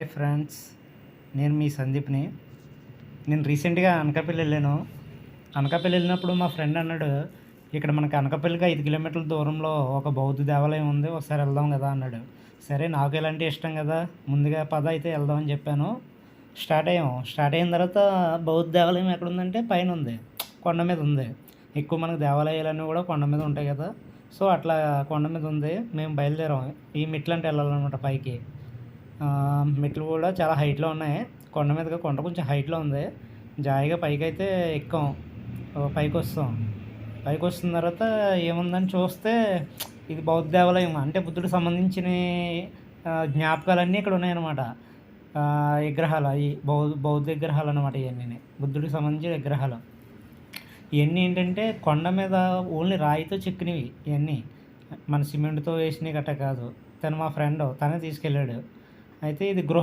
Hi friends, నేను మీ సందీప్ని. నేను రీసెంట్గా అనకాపల్లి వెళ్ళాను. అనకాపల్లి వెళ్ళినప్పుడు మా ఫ్రెండ్ అన్నాడు, ఇక్కడ మనకి అనకాపల్లికి 5 కిలోమీటర్ల దూరంలో ఒక బౌద్ధ దేవాలయం ఉంది, ఒకసారి వెళ్దాం కదా అన్నాడు. సరే, నాకు ఇలాంటి ఇష్టం కదా, ముందుగా పద అయితే వెళ్దాం అని చెప్పాను. స్టార్ట్ అయిన తర్వాత బౌద్ధ దేవాలయం ఎక్కడ ఉందంటే పైన ఉంది, కొండ మీద ఉంది. ఎక్కువ మనకు దేవాలయాలన్నీ కూడా కొండ మీద ఉంటాయి కదా. సో అట్లా కొండ మీద ఉంది. మేము బయలుదేరాం. ఈ మెట్లు అంటే వెళ్ళాలన్నమాట పైకి. మెట్లు కూడా చాలా హైట్‌లో ఉన్నాయి. కొండ మీదగా కొండ కొంచెం హైట్‌లో ఉంది. జాయిగా పైకైతే ఎక్కాం. పైకొస్తాం. పైకొస్తున్న తర్వాత ఏముందని చూస్తే ఇది బౌద్ధ దేవాలయం. అంటే బుద్ధుడికి సంబంధించినయి జ్ఞాపకాలన్నీ ఇక్కడ ఉన్నాయన్నమాట. విగ్రహాలు అయి బౌద్ధ విగ్రహాలన్నమాట ఇయన్నీని. బుద్ధుడికి సంబంధించిన విగ్రహాలు. ఇయన్నీ ఏంటంటే కొండ మీద ఓన్లీ రాయితో చెక్కినవి ఇయన్నీ. మన సిమెంట్‌తో వేసినవి గట్టా కాదు. తను మా ఫ్రెండు. తనే తీసుకెళ్ళాడు. అయితే ఇది